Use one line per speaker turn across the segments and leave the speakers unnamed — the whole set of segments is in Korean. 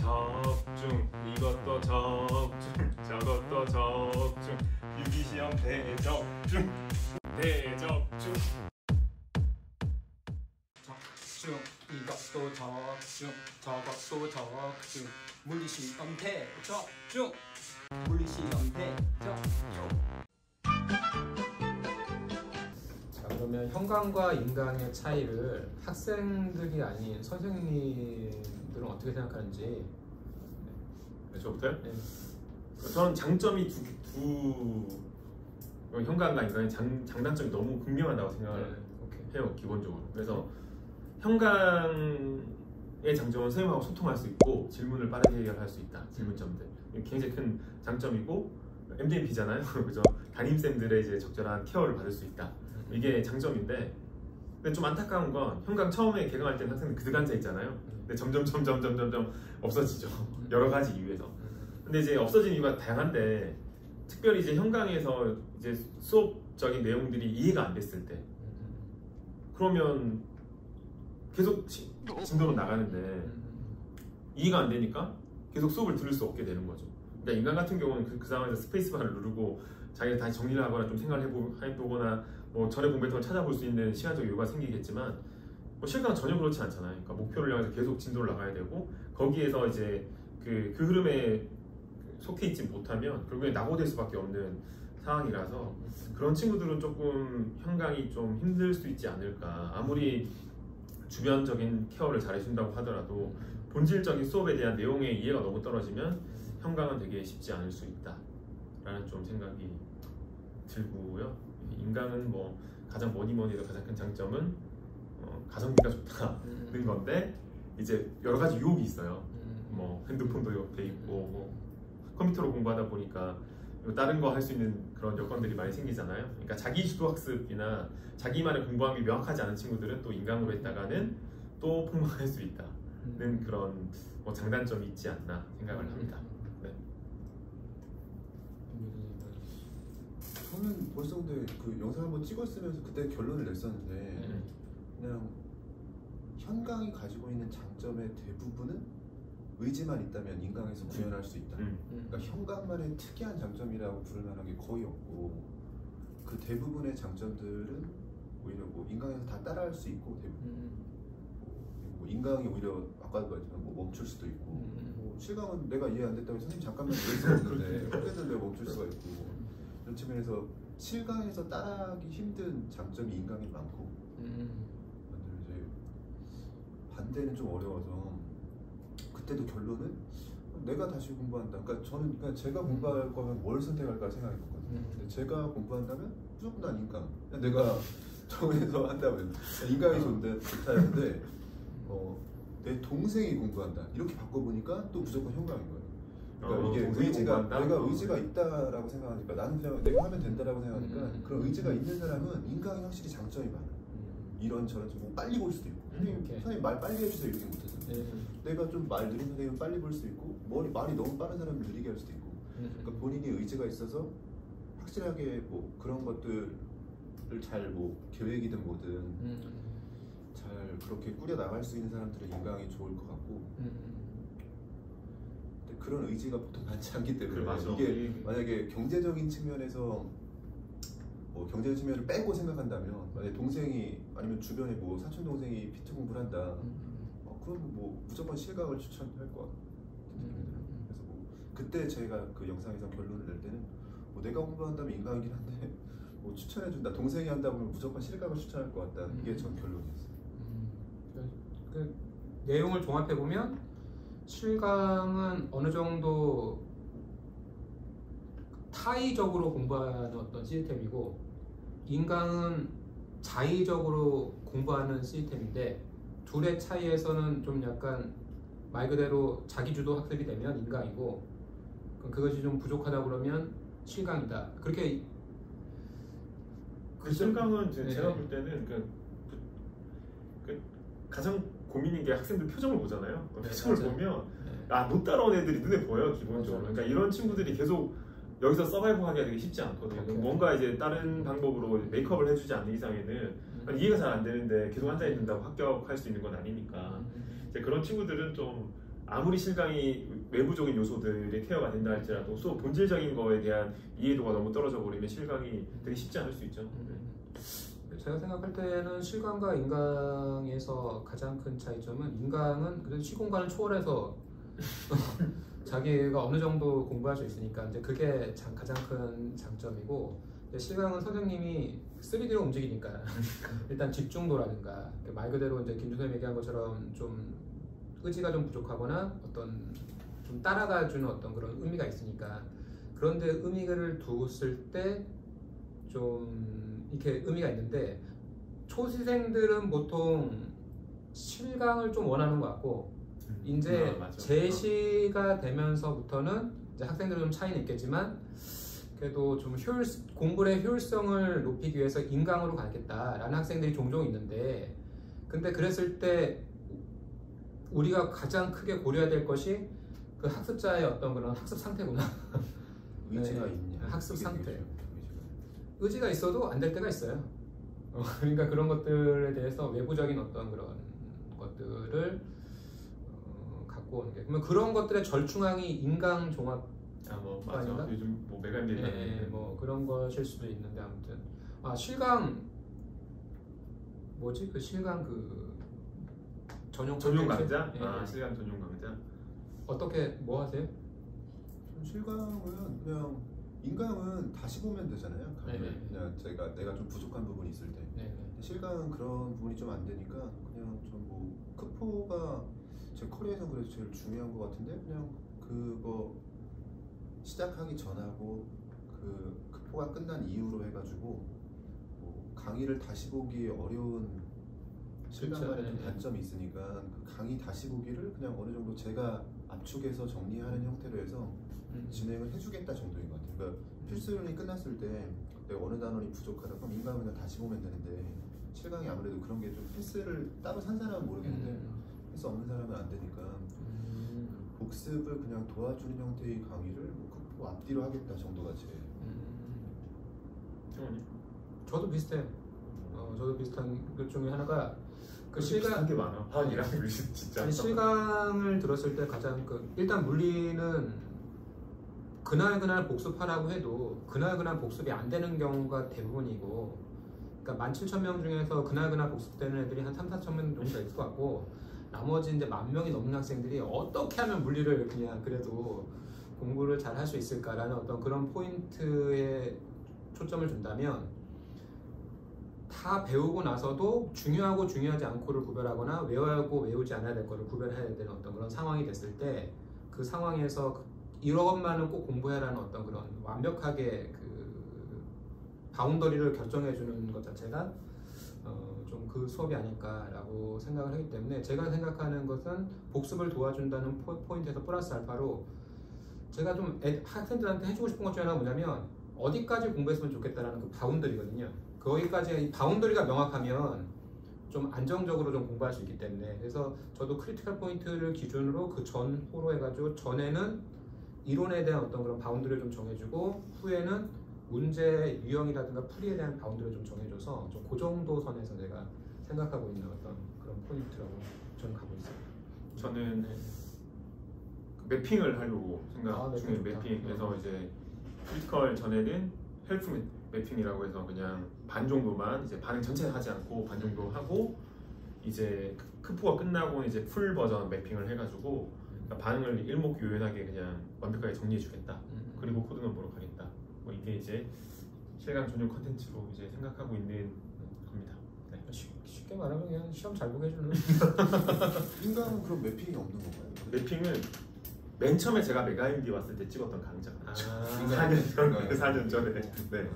적중, 이것도 적중, 저것도 적중, 유기시험 대적중, 대적중.
적중, 이것도 적중, 저것도 적중, 물리시험 대적중, 물리시험 대적중. 자, 그러면 형광과 인강의 차이를 학생들이 아닌 선생님들은 어떻게 생각하는지.
네, 저부터요?
네.
저는 장점이 형광과 인강의 장단점이 너무 분명하다고 생각을 해요, 기본적으로. 그래서 형광의 장점은 선생님하고 소통할 수 있고 질문을 빠르게 해결할 수 있다. 질문점들 굉장히 큰 장점이고, MDMP잖아요. 그죠? 담임쌤들의 이제 적절한 케어를 받을 수 있다. 이게 장점인데, 근데 좀 안타까운 건 형광 처음에 개강할 때는 학생들 그득 앉아 있잖아요. 근데 점점 없어지죠. 여러 가지 이유에서. 근데 이제 없어진 이유가 다양한데, 특별히 이제 형광에서 이제 수업적인 내용들이 이해가 안 됐을 때, 그러면 계속 진도로 나가는데 이해가 안 되니까 계속 수업을 들을 수 없게 되는 거죠. 그러니까 인간 같은 경우는 그 상황에서 스페이스바를 누르고 자기가 다시 정리를 하거나 좀 생각을 해보거나 뭐 전에 공부했던 걸 찾아볼 수 있는 시간적 여유가 생기겠지만, 뭐 실강은 전혀 그렇지 않잖아요. 그러니까 목표를 향해서 계속 진도를 나가야 되고, 거기에서 이제 그 흐름에 속해 있지 못하면 결국에 낙오될 수밖에 없는 상황이라서, 그런 친구들은 조금 형광이 좀 힘들 수 있지 않을까. 아무리 주변적인 케어를 잘 해준다고 하더라도 본질적인 수업에 대한 내용의 이해가 너무 떨어지면 형광은 되게 쉽지 않을 수 있다 라는 좀 생각이 들고요. 인강은 뭐 가장 뭐니해도 가장 큰 장점은 가성비가 좋다는 건데, 이제 여러 가지 유혹이 있어요. 뭐 핸드폰도 옆에 있고, 뭐 컴퓨터로 공부하다 보니까 다른 거 할 수 있는 그런 여건들이 많이 생기잖아요. 그러니까 자기 주도 학습이나 자기만의 공부함이 명확하지 않은 친구들은 또 인강으로 했다가는 또 폭망할 수 있다는 그런 뭐 장단점이 있지 않나 생각을 합니다. 네.
저는 벌써 근데 그 영상 한번 찍었으면서 그때 결론을 냈었는데, 그냥 현강이 가지고 있는 장점의 대부분은 의지만 있다면 인강에서 구현할 수 있다. 그러니까 현강만의 특이한 장점이라고 부를 만한 게 거의 없고, 그 대부분의 장점들은 오히려 뭐 인강에서 다 따라할 수 있고, 대부분 뭐 인강이 오히려 아까도 말했지만 뭐 멈출 수도 있고, 뭐 실강은 내가 이해 안 됐다고 선생님 잠깐만 이럴 수가 없는데 어쨌든 내가 멈출 수가 있고, 이런 측면에서 실강에서 따라하기 힘든 장점이 인강이 많고, 이제 반대는 좀 어려워서 그때도 결론은 내가 다시 공부한다. 그러니까 저는 제가 공부할 거면 뭘 선택할까 생각했거든요. 근데 제가 공부한다면 무조건 난 인강. 내가 정해서 한다면 인강이 좋다는데, 내 동생이 공부한다 이렇게 바꿔보니까 또 무조건 현강인 거예요. 그러니까 이게 내가 의지가 있다라고 생각하니까, 나는 그냥 내가 하면 된다라고 생각하니까, 그런 의지가 있는 사람은 인강이 확실히 장점이 많아. 이런저런 뭐 빨리 볼 수도 있고, 선생님 말 빨리 해주세요 이렇게 못해서, 내가 좀 말 느린 선생님은 빨리 볼 수 있고, 말이 너무 빠른 사람은 느리게 할 수도 있고, 그러니까 본인이 의지가 있어서 확실하게 뭐 그런 것들을 잘 뭐 계획이든 뭐든 잘 그렇게 꾸려 나갈 수 있는 사람들은 인강이 좋을 것 같고, 근데 그런 의지가 보통 많지 않기 때문에 이게 만약에 경제적인 측면에서 뭐 경제적인 측면을 빼고 생각한다면, 만약에 동생이 아니면 주변에 뭐 사촌 동생이 PT 공부를 한다, 그럼 뭐 무조건 실강을 추천할 것 같아요. 그래서 뭐 그때 제가 그 영상에서 결론을 낼 때는 뭐 내가 공부한다면 인강이긴 한데 뭐 추천해준다, 동생이 한다 보면 무조건 실강을 추천할 것 같다, 이게 전 결론이었어요.
그 내용을 종합해 보면 실강은 어느 정도 타의적으로 공부하는 어떤 시스템이고, 인강은 자의적으로 공부하는 시스템인데, 둘의 차이에서는 좀 약간 말 그대로 자기주도 학습이 되면 인강이고, 그것이 좀 부족하다 그러면 실강이다. 그렇게
그 실강은 제가 볼 때는 가장 고민인 게 학생들 표정을 보잖아요. 표정을 보면 못 따라온 애들이 눈에 보여요, 기본적으로. 그러니까 이런 친구들이 계속 여기서 서바이브하기가 되게 쉽지 않거든요. 뭔가 이제 다른 방법으로 메이크업을 해주지 않는 이상에는 이해가 잘 안 되는데 계속 앉아 있는다고 합격할 수 있는 건 아니니까, 이제 그런 친구들은 좀 아무리 실강이 외부적인 요소들의 케어가 된다 할지라도 또 본질적인 거에 대한 이해도가 너무 떨어져 버리면 실강이 되게 쉽지 않을 수 있죠.
제가 생각할 때는 실강과 인강에서 가장 큰 차이점은 인강은 그래도 시공간을 초월해서 자기가 어느 정도 공부할 수 있으니까 이제 그게 가장 큰 장점이고, 실강은 선생님이 3D로 움직이니까 일단 집중도라든가 말 그대로 이제 김준 선생님 얘기한 것처럼 좀 의지가 좀 부족하거나 어떤 좀 따라가주는 어떤 그런 의미가 있으니까, 그런데 의미를 뒀을 때 좀 이렇게 의미가 있는데, 초시생들은 보통 실강을 좀 원하는 것 같고, 이제 제시가 되면서부터는 이제 학생들은 좀 차이는 있겠지만 그래도 좀 공부의 효율성을 높이기 위해서 인강으로 가겠다라는 학생들이 종종 있는데, 근데 그랬을 때 우리가 가장 크게 고려해야 될 것이 그 학습자의 어떤 그런 학습 상태구나.
의지가
네,
있냐.
학습 상태. 의지가 있어도 안 될 때가 있어요. 그러니까 그런 것들에 대해서 외부적인 어떤 그런 것들을 갖고 오는 게, 그러면 그런 것들의 절충항이 인강 종합.
뭐 맞아. 아닌가? 요즘 뭐 메가인들이
네, 뭐 그런 것일 수도 있는데, 아무튼 실강 뭐지? 그 실강 그 전용
강좌?
네.
실강 전용 강좌.
어떻게 뭐 하세요?
실강은 그냥 인강은 다시 보면 되잖아요. 그냥 내가 좀 부족한 부분이 있을 때. 실강은 그런 부분이 좀 안 되니까 그냥 좀 뭐 크포가 제 커리어에서 그래서 제일 중요한 것 같은데, 그냥 그거 시작하기 전하고 그 크포가 끝난 이후로 해가지고 뭐 강의를 다시 보기 어려운 실강만의 좀 단점이 있으니까 그 강의 다시 보기를 그냥 어느 정도 제가 압축해서 정리하는 형태로 해서 진행을 해주겠다 정도인 것 같아요. 그러니까 필수론이 끝났을 때 내가 어느 단원이 부족하다 그럼 인강을 그냥 다시 보면 되는데, 실강이 아무래도 그런 게 좀 패스를 따로 산 사람은 모르겠는데 패스 없는 사람은 안 되니까 복습을 그냥 도와주는 형태의 강의를 뭐 앞뒤로 하겠다 정도가 제.
저도 비슷해요. 저도 비슷한 것 중에 하나가 그
실강 게 많아. 화학이랑 진짜.
실강을 들었을 때 가장 일단 물리는 그날 복습하라고 해도 그날 복습이 안 되는 경우가 대부분이고, 그러니까 17,000명 중에서 그날 복습되는 애들이 한 3-4천 명 정도 있을 것 같고, 나머지 이제 10,000명이 넘는 학생들이 어떻게 하면 물리를 그냥 그래도 공부를 잘 할 수 있을까라는 어떤 그런 포인트에 초점을 준다면, 다 배우고 나서도 중요하고 중요하지 않고를 구별하거나 외워야하고 외우지 않아야 될 거를 구별해야 되는 어떤 그런 상황이 됐을 때, 그 상황에서 이것만은 꼭 공부해라는 어떤 그런 완벽하게 그 바운더리를 결정해 주는 것 자체가 좀 그 수업이 아닐까라고 생각을 하기 때문에, 제가 생각하는 것은 복습을 도와준다는 포인트에서 플러스 알파로 제가 좀 학생들한테 해주고 싶은 것 중에 하나가 뭐냐면, 어디까지 공부했으면 좋겠다라는 그 바운더리거든요. 거기까지 바운더리가 명확하면 좀 안정적으로 좀 공부할 수 있기 때문에, 그래서 저도 크리티컬 포인트를 기준으로 그 전후로 해가지고 전에는 이론에 대한 어떤 그런 바운드를 좀 정해주고, 후에는 문제 유형이라든가 풀이에 대한 바운드를 좀 정해줘서 좀 그 정도 선에서 제가 생각하고 있는 어떤 그런 포인트라고 저는 가고 있어요.
저는 매핑을 하려고 생각 중에 매핑에서 이제 크리티컬 전에는 헬프 매핑이라고 해서 그냥 반 정도만 이제 반응 전체 하지 않고 반 정도 하고, 이제 크포가 끝나고 이제 풀 버전 매핑을 해가지고 반응을 일목요연하게 그냥 완벽하게 정리해주겠다. 그리고 코드 넘버로 가겠다. 뭐 이게 이제 실강 전용 컨텐츠로 이제 생각하고 있는 겁니다. 네.
쉽게 말하면 그냥 시험 잘 보게 해주는.
인강은 그럼 매핑이 없는 건가요?
매핑은 맨 처음에 제가 메가인디 왔을 때 찍었던 강좌. 4년 전에. 네.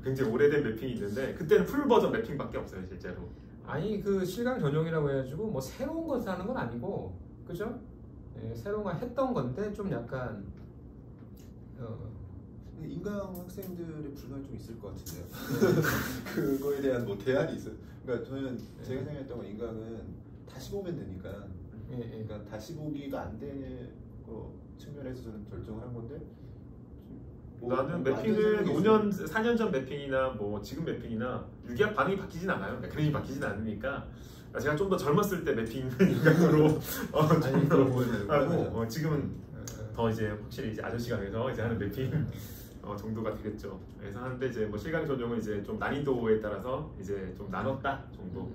굉장히 오래된 매핑이 있는데 그때는 풀 버전 매핑밖에 없어요, 실제로.
아니 그 실강 전용이라고 해가지고 뭐 새로운 것을 하는 건 아니고, 그죠? 네, 새로운 걸 했던 건데 좀 약간
인강 학생들의 불만이 좀 있을 것 같은데요. 그거에 대한 뭐 대안이 있어요. 그러니까 저는 제가 생각했던 건 인강은 다시 보면 되니까, 그러니까 다시 보기가 안 되는 거 측면에서 저는 결정을 한 건데,
나는 매핑을 5년, 4년 전 매핑이나 뭐 지금 매핑이나 유기학 반응이 바뀌진 않아요. 그림이 바뀌진 않으니까 제가 좀 더 젊었을 때 매핑 인간으로
아니 그런 거는
하고 지금은 더 이제 확실히 이제 아저씨가 돼서 이제 하는 매핑 정도가 되겠죠. 그래서 하는데 이제 뭐 실강 전용은 이제 좀 난이도에 따라서 이제 좀 나눴다 정도.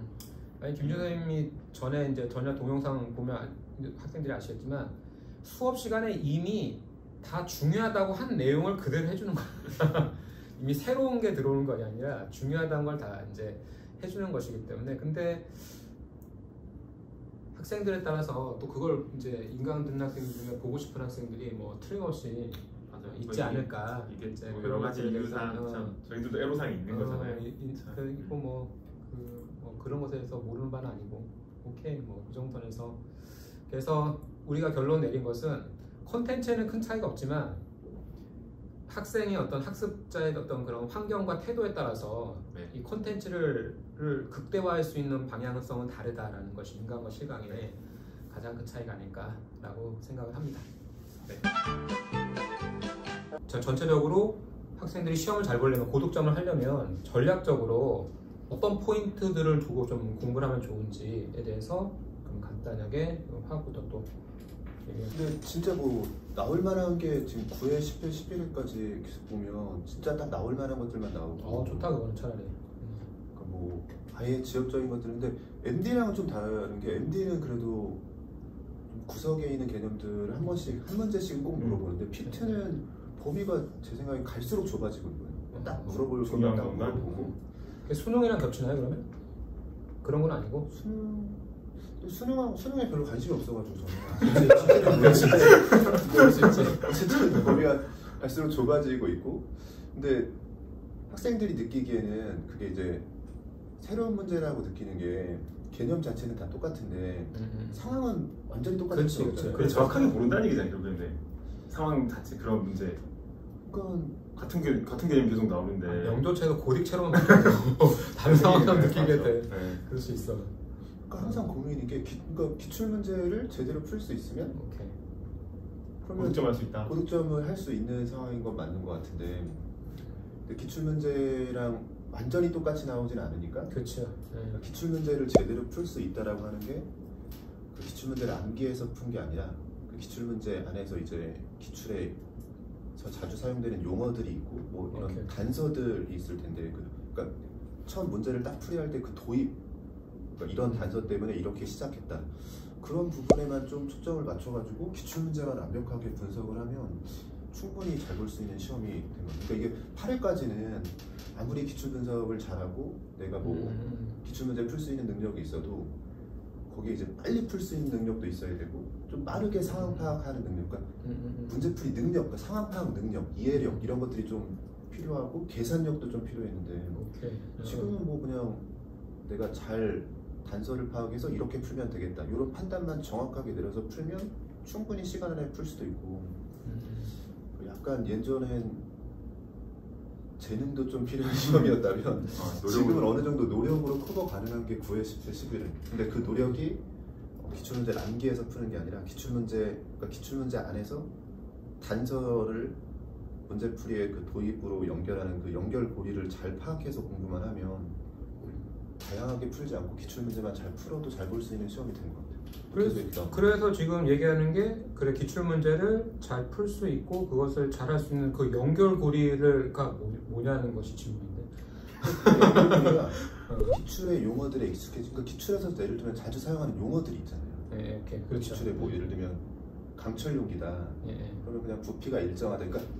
아니 김 선생님이 전에 이제 전혀 동영상 보면 학생들이 아시겠지만 수업 시간에 이미 다 중요하다고 한 내용을 그대로 해주는 거야. 이미 새로운 게 들어오는 것이 아니라 중요하다는 걸 다 이제 해주는 것이기 때문에 근데 학생들에 따라서 또 그걸 이제 인강 듣는 학생들 중에 보고 싶은 학생들이 뭐 틀림없이 있지 않을까.
이게 뭐 여러 가지 이유상 참 저희들도 애로사항이 있는 거잖아요.
그리고 뭐 그런 것에서 모르는 바는 아니고 오케이 뭐 그 정도 선에서 그래서 우리가 결론 내린 것은 콘텐츠에는 큰 차이가 없지만 학생의 어떤 학습자의 어떤 그런 환경과 태도에 따라서 이 콘텐츠를 극대화할 수 있는 방향성은 다르다라는 것이 인간과 실강의 가장 큰 차이가 아닐까라고 생각을 합니다. 네. 전체적으로 학생들이 시험을 잘 보려면 고득점을 하려면 전략적으로 어떤 포인트들을 두고 좀 공부를 하면 좋은지에 대해서 간단하게 화학부터 또
근데 진짜 뭐 나올 만한 게 지금 9회, 10회, 11회까지 계속 보면 진짜 딱 나올 만한 것들만 나오고
좋다 그거는 차라리
그러니까 뭐 아예 지역적인 것들인데 MD랑은 좀 다른 게 MD는 그래도 구석에 있는 개념들을 한 문제씩 꼭 물어보는데 피트는 범위가 제 생각에 갈수록 좁아지고 있고요. 딱 물어볼 것만 딱 물어보고
수능이랑 겹치나요 그러면? 그런 건 아니고?
수능에 별로 관심이 없어가지고 저는 어쨌든 범위가 갈수록 좁아지고 있고 근데 학생들이 느끼기에는 그게 이제 새로운 문제라고 느끼는 게 개념 자체는 다 똑같은데 상황은 완전히 똑같은 거잖아요.
그걸 정확하게 모른다는 얘기잖아요. 결국에 상황 자체 그런 문제
그러니까
같은 개념 계속 나오는데
영조체도 고딕체로만 바뀌고 다른 상황을 느끼게 돼. 그럴 수 있어.
그러니까 항상 고민인 게 그러니까 기출 문제를 제대로 풀 수 있으면 그러면
고득점할 수 있다.
고득점을 할 수 있는 상황인 건 맞는 것 같은데 근데 기출 문제랑 완전히 똑같이 나오진 않으니까
그렇죠.
기출 문제를 제대로 풀 수 있다라고 하는 게 그 기출 문제를 암기해서 푼 게 아니라 그 기출 문제 안에서 이제 기출에 자주 사용되는 용어들이 있고 뭐 이런 단서들이 있을 텐데 그러니까 처음 문제를 딱 풀이할 때 그 도입 그러니까 이런 단서 때문에 이렇게 시작했다 그런 부분에만 좀 초점을 맞춰가지고 기출 문제만 완벽하게 분석을 하면 충분히 잘 볼 수 있는 시험이 된 겁니다. 그러니까 이게 8회까지는 아무리 기출 분석을 잘하고 내가 뭐 기출 문제 풀 수 있는 능력이 있어도 거기에 이제 빨리 풀 수 있는 능력도 있어야 되고 좀 빠르게 상황 파악하는 능력, 그러니까 문제풀이 능력, 그러니까 상황 파악 능력, 이해력 이런 것들이 좀 필요하고 계산력도 좀 필요했는데 지금은 뭐 그냥 내가 잘 단서를 파악해서 이렇게 풀면 되겠다 이런 판단만 정확하게 내려서 풀면 충분히 시간 안에 풀 수도 있고 약간 예전엔 재능도 좀 필요한 시험이었다면 지금은 어느 정도 노력으로 커버 가능한 게 9회, 10회, 11회 근데 그 노력이 기출문제를 암기해서 푸는 게 아니라 그러니까 기출문제 안에서 단서를 문제풀이의 그 도입으로 연결하는 그 연결고리를 잘 파악해서 공부만 하면 다양하게 풀지 않고 기출문제만 잘 풀어도 잘 볼 수 있는 시험이 된 것 같아요.
그래서 지금 얘기하는 게 그래 기출문제를 잘 풀 수 있고 그것을 잘 할 수 있는 그 연결고리가 뭐냐는 것이 질문인데
연결고리가 기출의 용어들에 익숙해진 그 기출에서 예를 들면 자주 사용하는 용어들이 있잖아요.
그렇죠.
기출에 뭐 예를 들면 강철용기다 그러면 그냥 부피가 일정하다 그러니까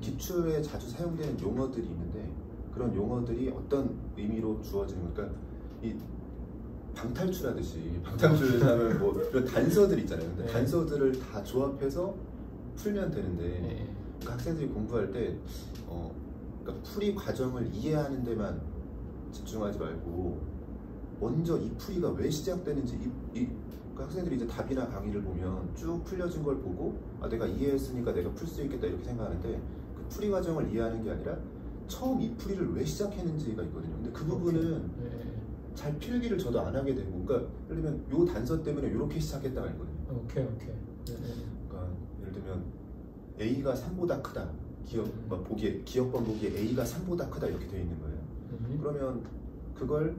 기출에 자주 사용되는 용어들이 있는데 그런 용어들이 어떤 의미로 주어지는 그러니까 이 방탈출하듯이 방탈출하면 뭐 이런 단서들 있잖아요. 근데 단서들을 다 조합해서 풀면 되는데 그러니까 학생들이 공부할 때 그러니까 풀이 과정을 이해하는 데만 집중하지 말고 먼저 이 풀이가 왜 시작되는지 그러니까 학생들이 이제 답이나 강의를 보면 쭉 풀려진 걸 보고 내가 이해했으니까 내가 풀 수 있겠다 이렇게 생각하는데 그 풀이 과정을 이해하는 게 아니라 처음 이 풀이를 왜 시작했는지가 있거든요. 근데 그 부분은 잘 필기를 저도 안 하게 되고, 그러니까 예를 들면 요 단서 때문에 이렇게 시작했다가 있거든요. 그러니까 예를 들면 A가 3보다 크다. 기억번 보기에 A가 3보다 크다 이렇게 되어 있는 거예요. 그러면 그걸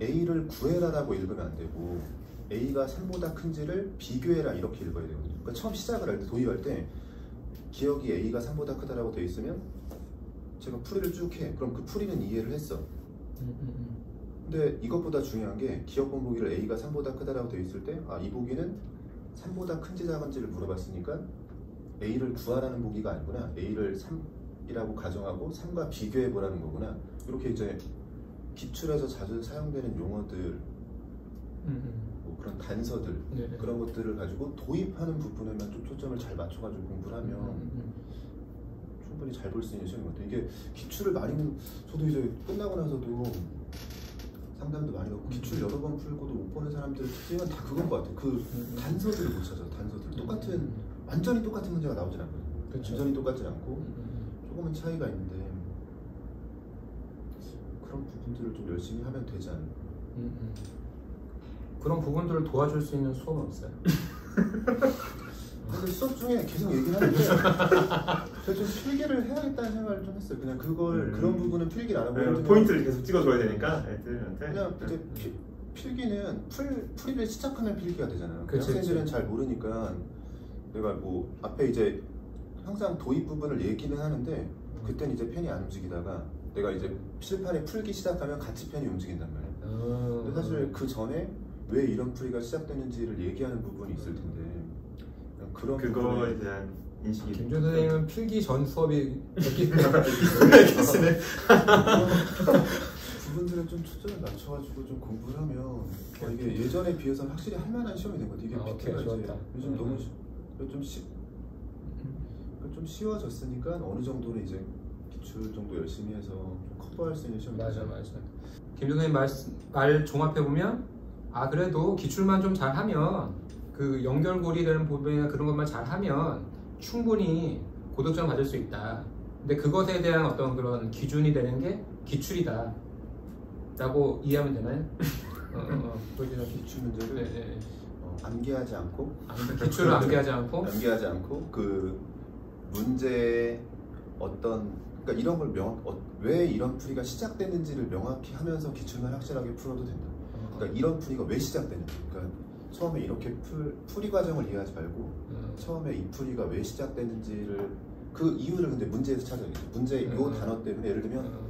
A를 구해라라고 읽으면 안 되고 A가 3보다 큰지를 비교해라 이렇게 읽어야 되거든요. 그러니까 처음 시작을 할 때, 도입할 때 기억이 A가 3보다 크다라고 돼 있으면 제가 풀이를 쭉 해. 그럼 그 풀이는 이해를 했어. 근데 이것보다 중요한 게 기억 본보기를 A가 3보다 크다라고 돼 있을 때 이 보기는 3보다 큰지 작은지를 물어봤으니까 A를 구하라는 보기가 아니구나. A를 3이라고 가정하고 3과 비교해 보라는 거구나. 이렇게 이제 기출에서 자주 사용되는 용어들, 뭐 그런 단서들, 그런 것들을 가지고 도입하는 부분에만 좀 초점을 잘 맞춰가지고 공부를 하면 충분히 잘 볼 수 있는 시험인 것 같아요. 이게 기출을 많이, 저도 이제 끝나고 나서도 상담도 많이 받고 기출 여러 번 풀고도 못 보는 사람들의 특징은 다 그건 것 같아요. 그 단서들을 못 찾아. 단서들 똑같은, 완전히 똑같은 문제가 나오진 않거든요.
그렇죠.
완전히 똑같진 않고 조금은 차이가 있는데 그런 부분들을 좀 열심히 하면 되지 않을까.
그런 부분들을 도와줄 수 있는 수업은 없어요?
근데 수업 중에 계속 얘기를 하는데 제가 좀 필기를 해야겠다는 생각을 좀 했어요. 그냥 그걸 그런 부분은 필기를 안 하고
포인트를 계속 찍어줘야 되니까 애들한테.
그냥 이제 필기는 풀이를 시작하면 필기가 되잖아요.
그치,
학생들은 잘 모르니까 내가 뭐 앞에 이제 항상 도입 부분을 얘기는 하는데 그때는 이제 펜이 안 움직이다가 내가 이제 실판에 풀기 시작하면 같이 펜이 움직인단 말이에요. 근데 사실 그 전에 왜 이런 풀이가 시작되는지를 얘기하는 부분이 있을 텐데 그런
그거에 대한 인식이.
김준 선생님은 필기 전 수업이 됐기
부분들에 좀 초점을 맞춰가지고 좀 공부를 하면 이게 예전에 비해서 확실히 할 만한 시험이 된 것 같아요. 이게 PT가 이제 요즘 너무 좀 쉬워졌으니까 어느 정도는 이제 기출 정도 열심히 해서 좀 커버할 수 있는 시험이 되죠.
맞아. 김준 선생님 말 종합해 보면 그래도 기출만 좀 잘하면 그 연결고리 되는 부분이나 그런 것만 잘하면 충분히 고득점 받을 수 있다. 근데 그것에 대한 어떤 그런 기준이 되는 게 기출이다 라고 이해하면 되나요?
기출 문제를 암기하지 않고
기출을 암기하지 않고
그 문제의 어떤, 그러니까 이런 걸 왜 이런 풀이가 시작되는지를 명확히 하면서 기출만 확실하게 풀어도 된다. 그러니까 이런 풀이가 왜 시작되는지, 그러니까 처음에 이렇게 풀이 과정을 이해하지 말고 처음에 이 풀이가 왜 시작되는지를, 그 이유를 근데 문제에서 찾아야겠죠. 문제 요 단어 때문에, 예를 들면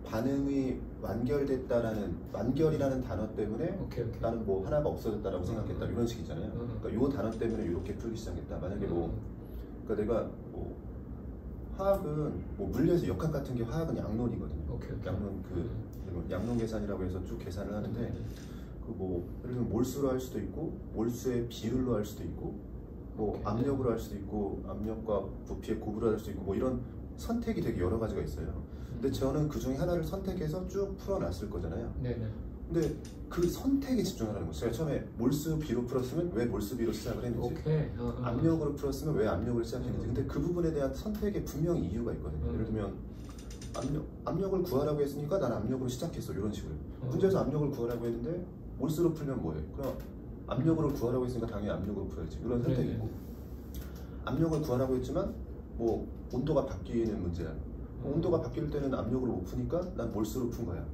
반응이 완결이라는 단어 때문에 나는 뭐 하나가 없어졌다라고 생각했다, 이런 식이잖아요. 그러니까 요 단어 때문에 이렇게 풀기 시작했다. 만약에 그러니까 내가 뭐 화학은 뭐 물리에서 역학 같은 게 화학은 양론이거든요. 양론, 양론 계산이라고 해서 쭉 계산을 하는데 그 뭐 예를 들면 몰수로 할 수도 있고 몰수의 비율로 할 수도 있고 뭐 압력으로 할 수도 있고 압력과 부피의 곱으로 할 수도 있고 뭐 이런 선택이 되게 여러 가지가 있어요. 근데 저는 그 중에 하나를 선택해서 쭉 풀어놨을 거잖아요. 근데 그 선택에 집중하라는 거죠. 제가 처음에 몰수 비로 풀었으면 왜 몰수 비로 시작을 했는지, 압력으로 풀었으면 왜 압력을 시작했는지. 근데 그 부분에 대한 선택에 분명히 이유가 있거든요. 예를 들면 압력을 구하라고 했으니까 난 압력으로 시작했어, 이런 식으로. 문제에서 압력을 구하라고 했는데 몰수로 풀면 뭐해? 그럼 압력으로 구하라고 했으니까 당연히 압력으로 풀어야지, 이런 선택이 있고, 압력을 구하라고 했지만 뭐 온도가 바뀌는 문제야. 온도가 바뀔 때는 압력으로 못 푸니까 난 몰수로 푼 거야.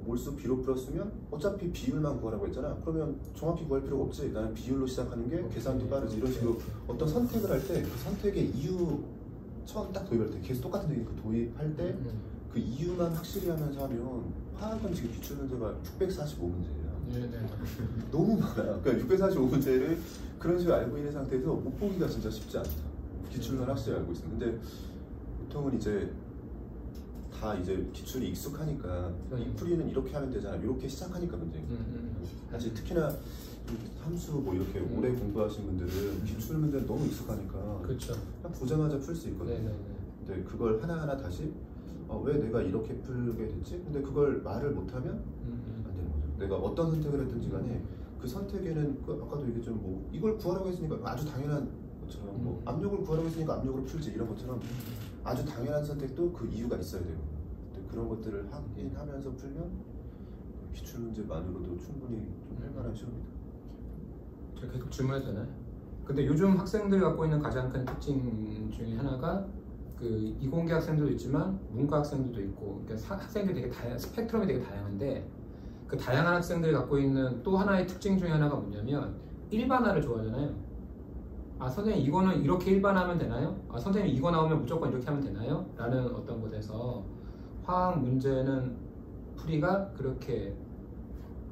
몰수 비로 풀었으면 어차피 비율만 구하라고 했잖아. 그러면 정확히 구할 필요가 없지. 나는 비율로 시작하는 게 계산도 빠르지. 이런 식으로 어떤 선택을 할 때 그 선택의 이유, 처음 딱 도입할 때 계속 똑같은 얘기, 그 도입할 때 그 이유만 확실히 하면서 하면, 화학은 지금 기출 문제가 645문제예요. 너무 많아요. 그러니까 645문제를 그런 식으로 알고 있는 상태에서 못 보기가 진짜 쉽지 않다. 기출만 확실히 알고 있으면. 근데 보통은 이제 다 이제 기출이 익숙하니까 이 풀이는 이렇게 하면 되잖아, 이렇게 시작하니까 문제인 거예요. 사실 특히나 함수 뭐 이렇게 오래 공부하신 분들은 기출 문제는 너무 익숙하니까 그냥 보자마자 풀 수 있거든요. 근데 그걸 하나하나 다시 왜 내가 이렇게 풀게 됐지? 근데 그걸 말을 못하면 안 되는 거죠. 내가 어떤 선택을 했든지 간에 그 선택에는 아까도 얘기했지만 뭐 이걸 구하라고 했으니까 아주 당연한 것처럼 뭐 압력을 구하라고 했으니까 압력으로 풀지, 이런 것처럼 아주 당연한 선택도 그 이유가 있어야 되고, 그런 것들을 확인하면서 풀면 기출 문제만으로도 충분히 좀 할만한 시험이다.
제가 계속 질문해도 되나요? 근데 요즘 학생들이 갖고 있는 가장 큰 특징 중에 하나가 그 이공계 학생들도 있지만 문과 학생들도 있고, 그러니까 학생들이 되게 스펙트럼이 되게 다양한데 그 다양한 학생들이 갖고 있는 또 하나의 특징 중에 하나가 뭐냐면 일반화를 좋아하잖아요. 아 선생님 이거는 이렇게 일반화하면 되나요? 아 선생님 이거 나오면 무조건 이렇게 하면 되나요? 라는 어떤 곳에서 화학 문제는 풀이가 그렇게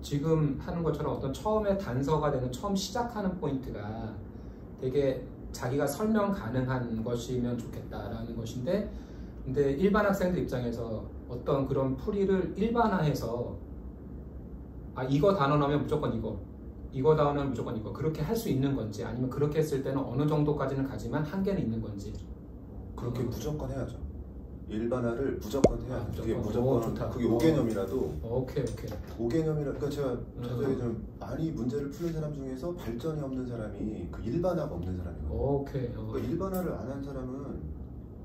지금 하는 것처럼 어떤 처음에 단서가 되는 처음 시작하는 포인트가 되게 자기가 설명 가능한 것이면 좋겠다라는 것인데, 근데 일반 학생들 입장에서 어떤 그런 풀이를 일반화해서 아 이거 단어 나오면 무조건 이거 단어 나오면 무조건 이거 그렇게 할 수 있는 건지, 아니면 그렇게 했을 때는 어느 정도까지는 가지만 한계는 있는 건지.
그렇게 무조건 해야죠. 일반화를 무조건 해야 돼. 그게 무조건
좋다.
그게 5개념이라도
오케이
5개념이라 그러니까 제가 저희 좀 많이 문제를 푸는 사람 중에서 발전이 없는 사람이 그 일반화가 없는 사람이거든요.
오케이.
그러니까 일반화를 안 한 사람은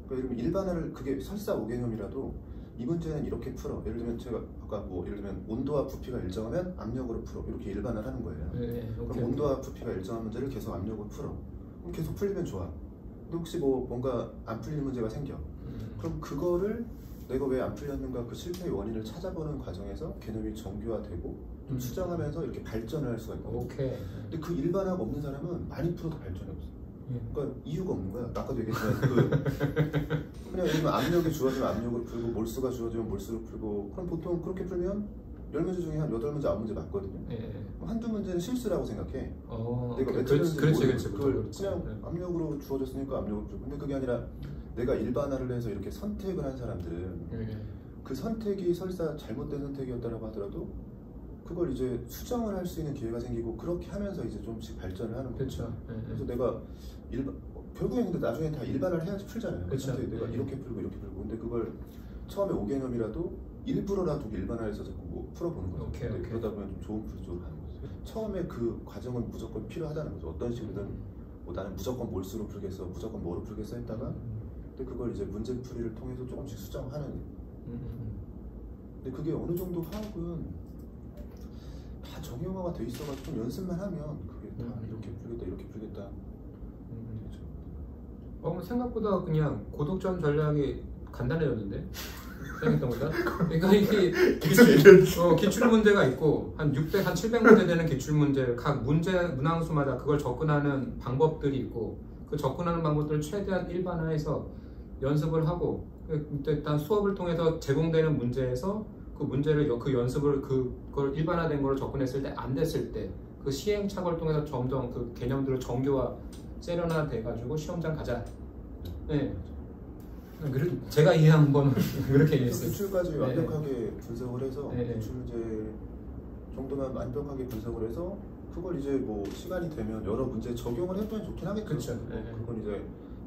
그러니까 일반화를 그게 설사 5개념이라도 이 문제는 이렇게 풀어. 예를 들면 제가 아까 뭐 예를 들면 온도와 부피가 일정하면 압력으로 풀어. 이렇게 일반화를 하는 거예요.
네,
그럼 온도와 부피가 일정한 문제를 계속 압력으로 풀어. 그럼 계속 풀리면 좋아. 근데 혹시 뭐 뭔가 안 풀리는 문제가 생겨. 그럼 그거를 내가 왜 안 풀렸는가 그 실패의 원인을 찾아보는 과정에서 개념이 정교화되고 좀 수정하면서 이렇게 발전을 할 수가 있거든요.
오케이.
근데 그 일반화가 없는 사람은 많이 풀어도 발전이 없어. 그러니까 이유가 없는 거야. 아까도 얘기했지만 그냥 예를 들면 압력이 주어지면 압력으로 풀고 몰수가 주어지면 몰수로 풀고, 그럼 보통 그렇게 풀면 10문제 중에 한 8문제, 9문제 맞거든요. 한두 문제는 실수라고 생각해. 내가 왜 틀렸는지 모르고 그걸 그냥 압력으로 주어졌으니까 압력으로 풀고. 근데 그게 아니라 내가 일반화를 해서 이렇게 선택을 한 사람들은 그 선택이 설사 잘못된 선택이었다고 하더라도 그걸 이제 수정을 할 수 있는 기회가 생기고, 그렇게 하면서 이제 좀씩 발전을 하는 거죠.
그렇죠.
그래서 내가 결국엔 근데 나중에 다 일반화를 해야지 풀잖아요.
그렇죠.
내가 이렇게 풀고 이렇게 풀고. 근데 그걸 처음에 5개념이라도 일부러라도 일반화해서 자꾸 뭐 풀어보는 거죠.
오케이.
그러다 보면 좀 좋은 풀이 쪽으로 가는 거죠. 처음에 그 과정은 무조건 필요하다는 거죠. 어떤 식으로든 뭐 나는 무조건 몰수로 풀겠어, 무조건 뭐로 풀겠어 했다가 근데 그걸 이제 문제풀이를 통해서 조금씩 수정하는. 근데 그게 어느 정도 화학은 다 정형화가 돼 있어가지고 좀 연습만 하면 그게 다 이렇게 풀겠다, 이렇게 풀겠다 되죠.
생각보다 그냥 고독점 전략이 간단해졌는데 생각했던 거다. 그러니까 이게 기출 문제가 있고 한 600, 한 700문제 되는 기출 문제, 각 문항수마다 그걸 접근하는 방법들이 있고, 그 접근하는 방법들을 최대한 일반화해서 연습을 하고, 일단 수업을 통해서 제공되는 문제에서 그 문제를 그 연습을 그걸 일반화된 거로 접근했을 때 안 됐을 때 그 시행착오를 통해서 점점 그 개념들을 정교화 세련화돼 가지고 시험장 가자. 네. 제가 이해한 건 그렇게 이해했어요.
기출까지 완벽하게 분석을 해서 기출 문제 정도만 완벽하게 분석을 해서 그걸 이제 뭐 시간이 되면 여러 문제에 적용을 해보면 좋긴 하겠죠.
그렇죠.
그건 이제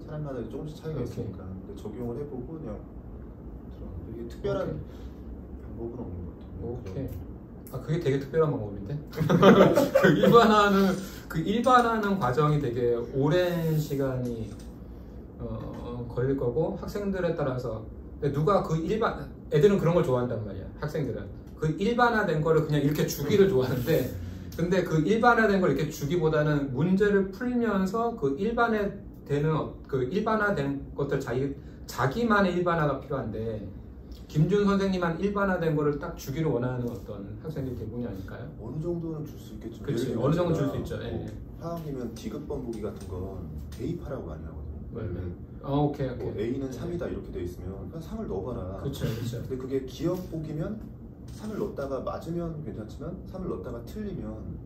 사람마다 조금씩 차이가 있으니까. 근데 적용을 해보고 그냥 이게 특별한 방법은 없는 것 같아요.
오케이. 아 그게 되게 특별한 방법인데? 그 일반화하는 과정이 되게 오랜 시간이 걸릴 거고, 학생들에 따라서 누가 그 애들은 그런 걸 좋아한단 말이야. 학생들은 그 일반화된 거를 그냥 이렇게 주기를 좋아하는데, 근데 그 일반화된 걸 이렇게 주기보다는 문제를 풀면서 그 일반화된 것들 자기만의 일반화가 필요한데, 김준 선생님한 일반화된 거를 딱 주기를 원하는 어떤 학생들이 대부분이 아닐까요?
어느 정도는 줄 수 있겠죠.
그렇지, 어느 정도는 줄 수 있죠.
뭐 화학이면 디귿번 보기 같은 건 대입하라고 많이 하거든요.
오케이.
뭐 A는 3이다 이렇게 돼 있으면 그냥 3을 넣어봐라.
그렇죠.
근데 그게 기억 보기면 3을 넣었다가 맞으면 괜찮지만 3을 넣었다가 틀리면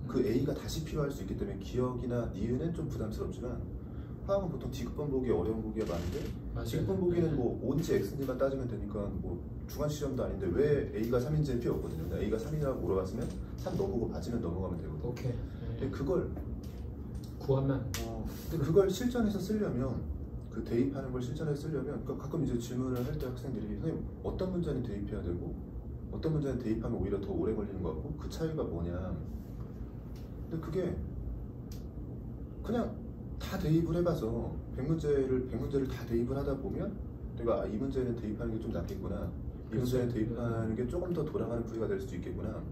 그 A가 다시 필요할 수 있기 때문에 기억이나 니은은 좀 부담스럽지만, 화학은 보통 디귿번 보기 어려운 보기가 많은데 디귿번 보기는 뭐 O인지 X인지만 따지면 되니까 뭐 중간 시험도 아닌데 왜 A가 3인지는 필요 없거든요. A가 3이라고 물어봤으면 3 넣어보고 맞으면 넘어가면 되거든요.
오케이.
근데 그걸
구하면
근데 그걸 실전에서 쓰려면, 그 대입하는 걸 실전에서 쓰려면, 그러니까 가끔 이제 질문을 할 때 학생들이 선생님 어떤 문제는 대입해야 되고 어떤 문제는 대입하면 오히려 더 오래 걸리는 거 같고 그 차이가 뭐냐. 근데 그게 그냥 다 대입을 해봐서 100문제를 다 대입을 하다 보면 내가 이 문제는 대입하는 게 좀 낫겠구나, 이 문제는 대입하는 게 조금 더 돌아가는 풀이가 될 수도 있겠구나,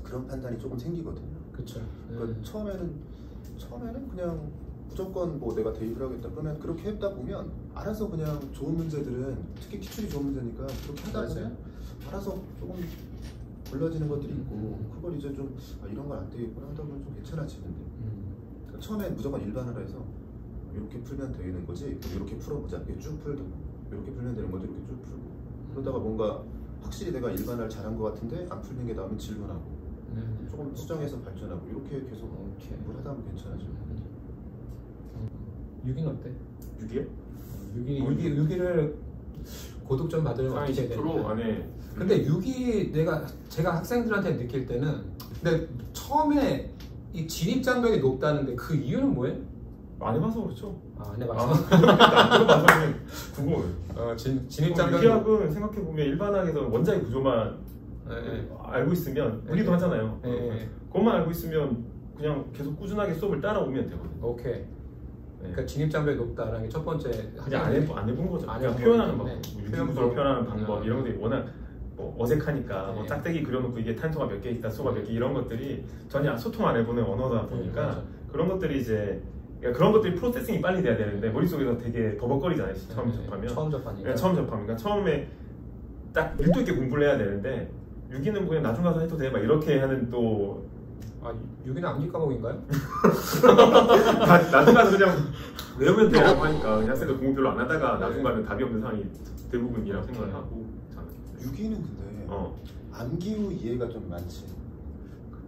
그런 판단이 조금 생기거든요.
그렇죠.
그러니까 처음에는 그냥 무조건 뭐 내가 대입을 하겠다 그러면 그렇게 했다 보면 알아서 그냥 좋은 문제들은, 특히 기출이 좋은 문제니까 그렇게 하다 보면 알아서 조금 골라지는 것들이 있고 그걸 이제 좀 이런 건 안 되겠구나 하다 보면 좀 괜찮아지는데 처음엔 무조건 일반화로 해서 이렇게 풀면 되는 거지 이렇게 풀어보자 이렇게 쭉 풀고 이렇게 풀면 되는 거지 이렇게 쭉 풀고 그러다가 뭔가 확실히 내가 일반화를 잘한 것 같은데 안 풀린 게 나오면 질문하고 조금 수정해서 발전하고 이렇게 계속 뭘 하다 보면 괜찮아져.
6위는 어때?
6위요?
6위를 고득 좀 받으려면 어떻게 해야
20% 안에.
근데 6위 제가 학생들한테 느낄 때는 근데 처음에 이 진입 장벽이 높다는데 그 이유는 뭐예요?
안 해봐서 그렇죠.
안 해봐서.
안 해봐서 궁금해요.
진입 장벽이
유기학은 생각해보면 일반학에서 원자의 구조만 알고 있으면 우리도 하잖아요. 그것만 알고 있으면 그냥 계속 꾸준하게 수업을 따라오면 되거든요.
오케이. 그러니까 진입 장벽이 높다라는 게 첫 번째.
그냥 안 해본 거죠. 그냥 표현하는 법, 유기구조를 표현하는 방법 이런 것들이 워낙 뭐 어색하니까 뭐 짝대기 그려놓고 이게 탄소가 몇 개 있다, 소가 몇 개 이런 것들이 전혀 소통 안 해보는 언어다 보니까 그런 것들이 이제 그런 것들이 프로세싱이 빨리 돼야 되는데 머릿속에서 되게 버벅거리잖아요. 처음 접하면. 처음 접하니까 처음에 딱 밀도 있게 공부를 해야 되는데 6위는 그냥 나중 가서 해도 돼 막 이렇게 하는 또
6위는 암기 과목인가요?
나중 가서 그냥 외우면 되라고 하니까 그냥 학생들 공부 별로 안 하다가 나중 가면 답이 없는 상황이 대부분이라고 생각을 하고
6위는 근데 암기 후 이해가 좀 많지.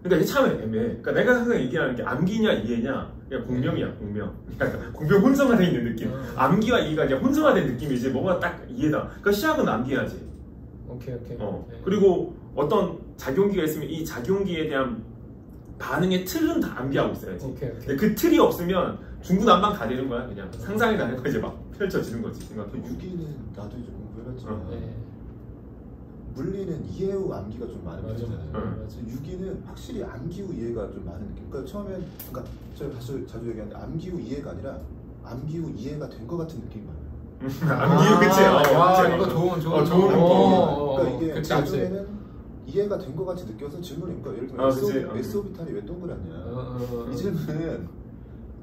그러니까 이게 참 애매해. 그러니까 내가 항상 얘기하는 게 암기냐 이해냐 그냥 공명이야 공명. 그러니까 공명 혼성화되어 있는 느낌. 암기와 이해가 이제 혼성화된 느낌이지 뭐가 딱 이해다. 그러니까 시작은 암기해야지.
오케이.
그리고 어떤 작용기가 있으면 이 작용기에 대한 반응의 틀은 다 암기하고 있어야지. 근데 그 틀이 없으면 중구난방 다 되는 거야. 그냥 상상이 가는 거 이제 막 펼쳐지는 거지. 생각해.
6위는 나도 이제 공부해봤지만 물리는 이해 후 암기가 좀 많은 편이잖아요. 6위는 확실히 암기 후 이해가 좀 많은 느낌. 그러니까 처음엔 제가 자주 얘기하는데 암기 후 이해가 아니라 암기 후 이해가 된 것 같은 느낌이 많아요.
암기 후 그치?
이거 좋은
그러니까 이게 나중에는 이해가 된 것 같이 느껴서 질문이 그러니까 예를 들면 S오비탈이 왜 동그랗냐 이 질문은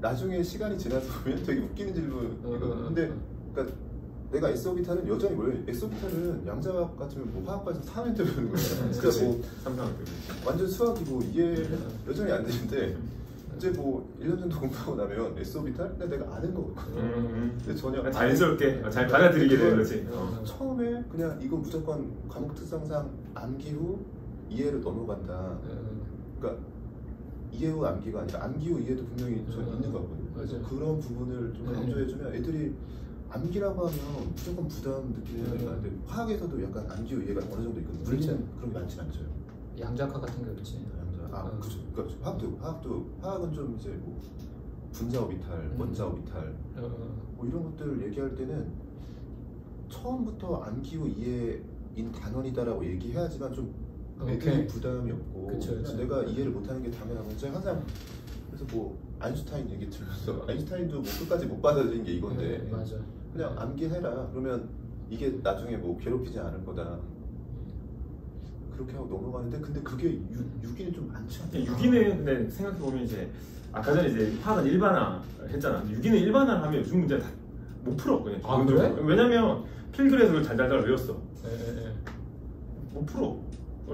나중에 시간이 지나서 보면 되게 웃기는 질문이거든. 근데 그러니까 내가 S오비탈은 여전히 몰라요. S오비탈은 양자역 같으면 뭐 화학과에서 4학년 때 배우는 거잖아. 그러니까 뭐 3학년 완전 수학이고 이해 여전히 안 되는데 이제 뭐 1년 정도 공부하고 나면 S오비탈? 내가 아는 거거든. 근데 전혀
자연스럽게 잘 받아들이게 되는 거지.
처음에 그냥 이거 무조건 과목 특성상 암기 후 이해로 넘어간다. 그러니까 이해 후 암기가 아니라 암기 후 이해도 분명히 좀 있는 거거든요. 그래서 그런 부분을 좀 강조해주면 애들이 암기라고 하면 무조건 부담 느끼는 애가 있는데 화학에서도 약간 암기 후 이해가 어느 정도 있거든요. 물리는 그런 게 많지 않죠.
양자화 같은 게 그렇지.
그죠. 그러니까 화학은 좀 이제 뭐 분자 오비탈, 원자 오비탈 뭐 이런 것들을 얘기할 때는 처음부터 암기 후 이해인 단원이다라고 얘기해야지만 좀 애들이 부담이 없고 내가 이해를 못하는 게 당연하고 제가 항상 그래서 뭐 아인슈타인 얘기 들으면서 아인슈타인도 뭐 끝까지 못 받아들인 게 이건데 그냥 암기해라 그러면 이게 나중에 뭐 괴롭히지 않을 거다 그렇게 하고 넘어가는데 근데 그게 6위는 좀 많지 않나?
6위는 근데 생각해보면 이제 아까 전에 이제 화학은 일반화 했잖아. 6위는 일반화를 하면 요즘 문제 다 못 풀어 그냥.
그래?
왜냐면 필드에서 그걸 달달달 외웠어. 못 풀어.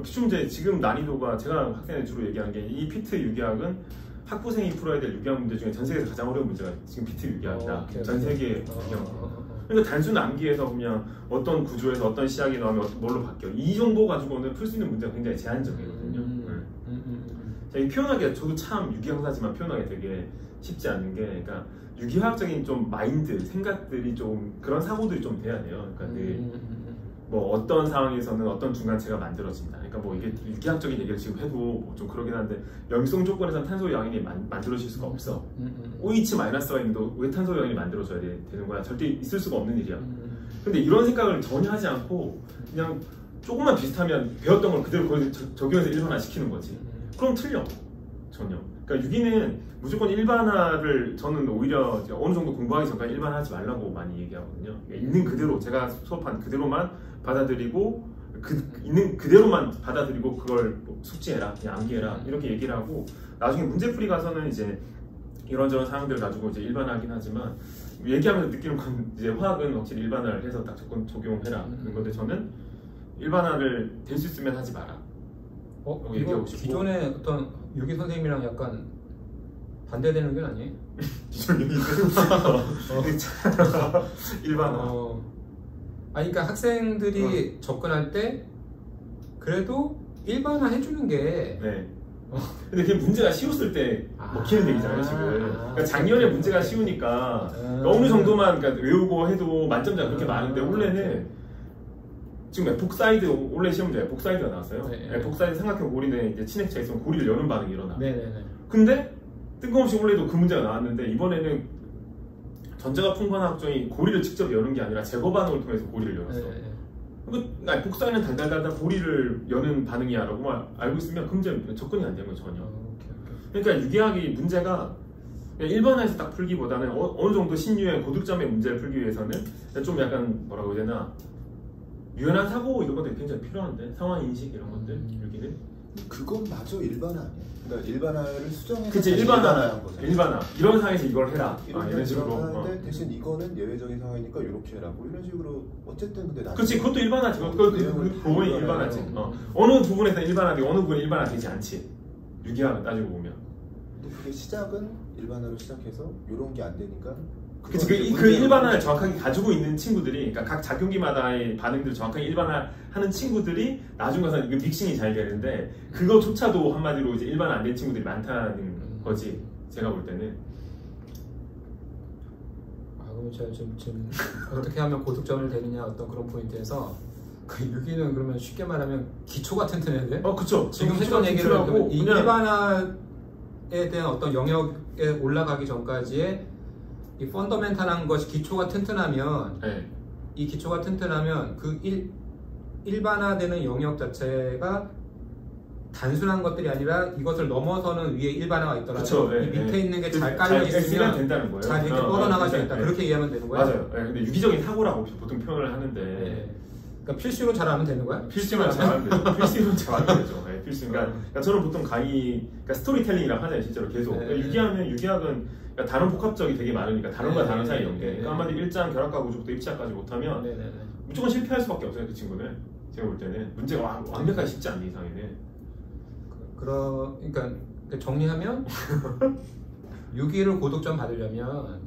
기출문제 지금 난이도가 제가 학생들 주로 얘기하는 게 이 피트 유기학은 학부생이 풀어야 될 유기학 문제 중에 전 세계에서 가장 어려운 문제가 지금 피트 유기학이다. 전 세계 유기학. 그러니까 단순 암기에서 그냥 어떤 구조에서 어떤 시약이 나오면 뭘로 바뀌어 이 정도 가지고는 풀 수 있는 문제가 굉장히 제한적이거든요. 이 표현하기가 저도 참 유기학사지만 표현하기 되게 쉽지 않은 게 그러니까 유기화학적인 좀 마인드, 생각들이 좀 그런 사고들이 좀 돼야 돼요. 그러니까 뭐 어떤 상황에서는 어떤 중간체가 만들어진다. 그러니까 뭐 이게 유기학적인 얘기를 지금 해도 뭐좀 그러긴 한데 염성 조건에서는 탄소 여행이 만들어질 수가 없어. OH 마이너스가 있는데 왜 탄소 여행이 만들어져야 되는 거야? 절대 있을 수가 없는 일이야. 근데 이런 생각을 전혀 하지 않고 그냥 조금만 비슷하면 배웠던 걸 그대로 거기서 적용해서 일반화 시키는 거지. 그럼 틀려. 전혀. 그러니까 6위는 무조건 일반화를 저는 오히려 어느 정도 공부하기 전까지 일반화하지 말라고 많이 얘기하거든요. 있는 그대로 제가 수업한 그대로만 받아들이고 있는 그대로만 받아들이고 그걸 뭐 숙지해라, 그냥 암기해라 이렇게 얘기를 하고 나중에 문제풀이 가서는 이제 이런저런 사항들을 가지고 이제 일반화하긴 하지만 얘기하면서 느끼는 건 이제 화학은 확실히 일반화를 해서 딱 적용해라 그런 건데 저는 일반화를 될 수 있으면 하지 마라. 얘기하고
이거
싶고.
기존의 어떤 유기 선생님이랑 약간 반대되는 게 아니에요?
기존 유기 일반화.
아니 그러니까 학생들이 접근할 때 그래도 일반화 해주는 게
네. 근데 그게 문제가 쉬웠을 때 먹히는 얘기잖아요 지금. 그러니까 작년에 문제가 쉬우니까 어느 정도만 그러니까 외우고 해도 만점자가 그렇게 많은데 원래는 지금 에폭사이드 원래 시험 문제 에폭사이드가 나왔어요.
네.
에폭사이드 삼각형 고리는 이제 친액체가 있으면 고리를 여는 반응이 일어나.
네네네.
근데 뜬금없이 원래도 그 문제가 나왔는데 이번에는 전자가 풍부한 학종이 고리를 직접 여는 게 아니라 제거 반응을 통해서 고리를 열었어.
네.
복사에는 달달달달 고리를 여는 반응이야 라고 알고 있으면 그 문제는 접근이 안 되는 거예요 전혀. 그러니까 유기학이 문제가 일반화에서 딱 풀기보다는 어느 정도 신유의 고득점의 문제를 풀기 위해서는 좀 약간 뭐라고 해야 되나 유연한 사고 이런 것들이 굉장히 필요한데 상황 인식 이런 것들 유기는
그건 마저 일반화 아니야? 그러니까 일반화를 수정해서
그치
일반화한 거잖아.
일반화 이런 상황에서 이걸 해라 이런 식으로
하는데 대신 이거는 예외적인 상황이니까 이렇게 해라 뭐 이런 식으로 어쨌든 근데
그렇지 그것도 일반화지 그 부분이 일반화지 어느 부분에서 일반화되고 어느 부분은 일반화되지 않지 유기학을 따지고 보면
근데 그게 시작은 일반화로 시작해서 이런 게 안 되니까
그치 그 일반화를 정확하게 가지고 있는 친구들이 그러니까 각 작용기마다의 반응들을 정확하게 일반화하는 친구들이 나중 가서 그 믹싱이 잘 되는데 그거조차도 한마디로 이제 일반화 안 된 친구들이 많다는 거지 제가 볼 때는.
그럼 제가 지금 어떻게 하면 고득점을 되느냐 어떤 그런 포인트에서 그 유기는 그러면 쉽게 말하면 기초가 튼튼해야 돼?
그쵸.
지금 했던 얘기를 하고 이 일반화에 대한 어떤 영역에 올라가기 전까지의 이 펀더멘탈한 것이 기초가 튼튼하면
네.
이 기초가 튼튼하면 그 일반화되는 영역 자체가 단순한 것들이 아니라 이것을 넘어서는 위에 일반화가 있더라도
그쵸, 네,
이 밑에
네.
있는 게 잘 깔려 있으면
된다는 거예요.
잘 이렇게 뻗어나갈 수 있다.
네.
그렇게 이해하면 되는 거예요?
맞아요. 네, 근데 유기적인 사고라고 보통 표현을 하는데
네. 그러니까 필수로 잘하면 되는 거야?
필수만 잘하면 되죠. 필수만 잘하면 되죠. 네, 필수. 그러니까 저는 보통 강의, 그러니까 스토리텔링이라고 하잖아요, 실제로 계속.
네.
그러니까 유기학은 그러니까 단원 복합적이 되게 많으니까 단원과
네.
단원 사이 연계.
네.
그러니까 한마디로 일장 결합과 구조부터 입시학까지 못하면 무조건 실패할 수밖에 없어요, 그 친구는. 제가 볼 때는 문제가 완벽하게 쉽지 않는 이상에는.
그러니까 정리하면 유기를 고득점 받으려면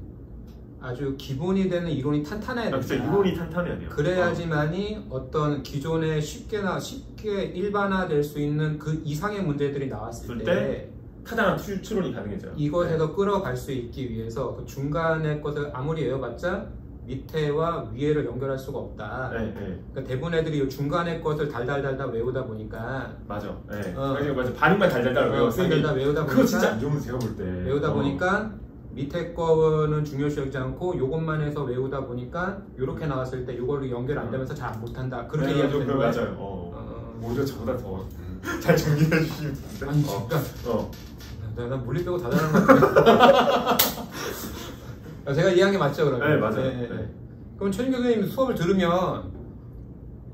아주 기본이 되는 이론이 탄탄해야 된다.
그렇죠. 이론이 탄탄해야 돼요.
그래야지만이 어떤 기존에 쉽게 일반화될 수 있는 그 이상의 문제들이 나왔을 때
타당한 추론이 가능해져요.
이것에서 끌어갈 수 있기 위해서 그 중간의 것을 아무리 외워봤자 밑에와 위에를 연결할 수가 없다. 그러니까 대부분 애들이 중간의 것을 달달달달 외우다 보니까
맞아. 맞아. 반응만 달달달
외우다 보니까
그거 진짜 안 좋은 제가 볼 때.
외우다 보니까 밑에 거는 중요시 여기지 않고 요것만 해서 외우다 보니까 요렇게 나왔을 때 요걸로 연결 안 되면서 잘 못한다. 그렇게 이해하면 되는 거예요.
맞아요. 오히려 저보다 더 잘 정리해 주시면 됩니다.
아니 진짜 난 물리 빼고 다 잘하는 것 같아. 제가 이해한 게 맞죠 그러면?
네 맞아요.
네. 그럼 최진 교수님 수업을 들으면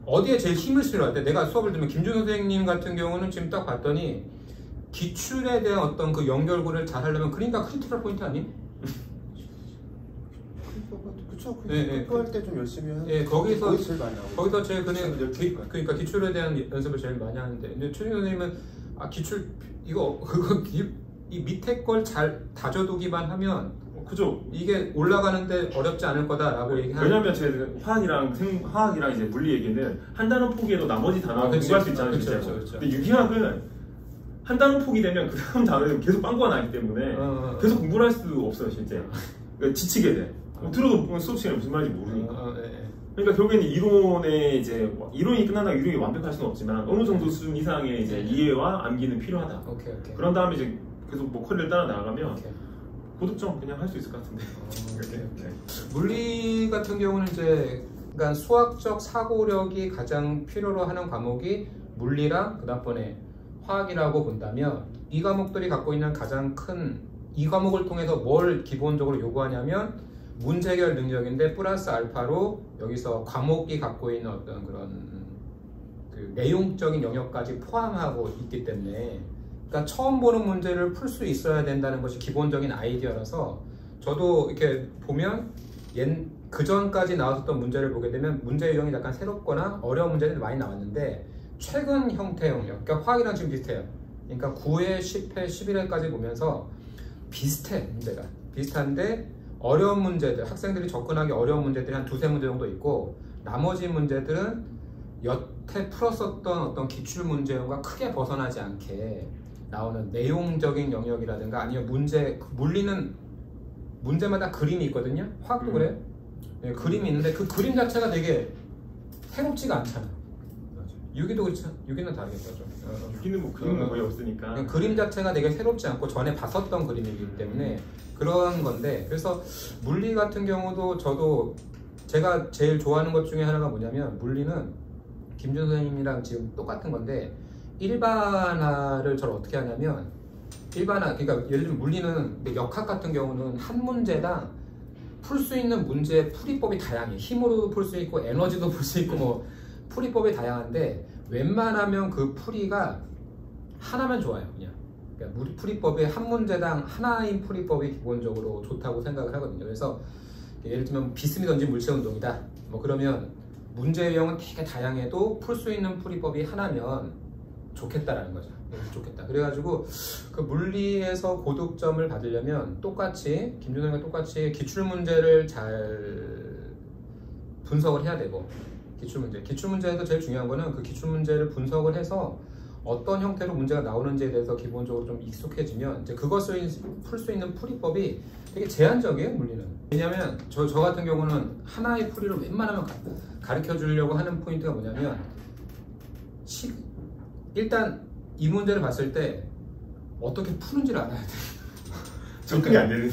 어디에 제일 힘을 실어야 돼? 내가 수업을 들으면 김준 선생님 같은 경우는 지금 딱 봤더니 기출에 대한 어떤 그 연결고리를 잘 하려면 그러니까 크리티컬 포인트 아니?
그쵸.
네,
그거 할 때 좀 열심히 하는.
네, 거기서
제일 많이 하고.
거기서 제일 그러니까 기출에 대한 연습을 제일 많이 하는데, 근데 최진 선생님은 기출 이 밑에 걸 잘 다져두기만 하면
그죠.
이게 올라가는데 어렵지 않을 거다라고 얘기하는.
왜냐면 제 화학이랑 이제 물리 얘기는 한 단원 포기해도 나머지 단원 공부할 수 있잖아요.
그렇죠.
근데 유기학은 한 단원 포기되면 그 다음 단원에 계속 빵꾸가 나기 때문에 계속 공부를 할 수 없어요 실제. 그러니까 지치게 돼. 들어도 수업 시간에 무슨 말인지 모르니까. 그러니까 결국에는 이론이 끝난다고 이론이 완벽할 수는 없지만 어느 정도 수준 이상의 이제 이해와 암기는 필요하다.
오케이.
그런 다음에 이제 계속 커리를 따라 나가면 고득점 그냥 할 수 있을 것 같은데.
물리 같은 경우는 이제 그러니까 수학적 사고력이 가장 필요로 하는 과목이 물리랑 그다음번에 화학이라고 본다면 이 과목들이 갖고 있는 가장 큰 이 과목을 통해서 뭘 기본적으로 요구하냐면 문제 해결 능력인데 플러스 알파로 여기서 과목이 갖고 있는 어떤 그런 그 내용적인 영역까지 포함하고 있기 때문에 그러니까 처음 보는 문제를 풀 수 있어야 된다는 것이 기본적인 아이디어라서 저도 이렇게 보면 그 전까지 나왔었던 문제를 보게 되면 문제 유형이 약간 새롭거나 어려운 문제들이 많이 나왔는데 최근 형태 영역, 그러니까 화학이랑 지금 비슷해요. 그러니까 9회, 10회, 11회까지 보면서 비슷해. 문제가 비슷한데 어려운 문제들, 학생들이 접근하기 어려운 문제들이 한 두세 문제 정도 있고, 나머지 문제들은 여태 풀었었던 어떤 기출 문제과 크게 벗어나지 않게 나오는 내용적인 영역이라든가, 아니면 물리는 문제마다 그림이 있거든요. 화학도 그래요. 네, 그림이 있는데 그 그림 자체가 되게 새롭지가 않잖아. 유기도 그렇죠. 유기는 다르겠죠.
유기는 뭐 그림은 거의 없으니까.
그림 자체가 되게 새롭지 않고 전에 봤었던 그림이기 때문에 그런 건데, 그래서 물리 같은 경우도 제가 제일 좋아하는 것 중에 하나가 뭐냐면, 물리는 김준 선생님이랑 지금 똑같은 건데, 일반화를 저를 어떻게 하냐면, 그러니까 예를 들면 물리는 역학 같은 경우는 한 문제당 풀 수 있는 문제 풀이법이 다양해. 힘으로 풀 수 있고 에너지도 풀 수 있고 뭐 풀이법이 다양한데, 웬만하면 그 풀이가 하나면 좋아요. 그냥 그러니까 풀이법이 한 문제당 하나인 풀이법이 기본적으로 좋다고 생각을 하거든요. 그래서 예를 들면 비스듬히 던진 물체 운동이다, 뭐 그러면 문제 유형은 되게 다양해도 풀 수 있는 풀이법이 하나면 좋겠다라는 거죠. 좋겠다. 그래가지고 그 물리에서 고득점을 받으려면 똑같이 김준호가 똑같이 기출 문제를 잘 분석을 해야 되고, 기출 문제에도 제일 중요한 거는 그 기출 문제를 분석을 해서 어떤 형태로 문제가 나오는지에 대해서 기본적으로 좀 익숙해지면 이제 그것을 풀 수 있는 풀이법이 되게 제한적이에요, 물리는. 왜냐면 저 같은 경우는 하나의 풀이를 웬만하면 가르쳐 주려고 하는 포인트가 뭐냐면, 일단 이 문제를 봤을 때 어떻게 푸는지를 알아야 돼.
접근이 안 되는.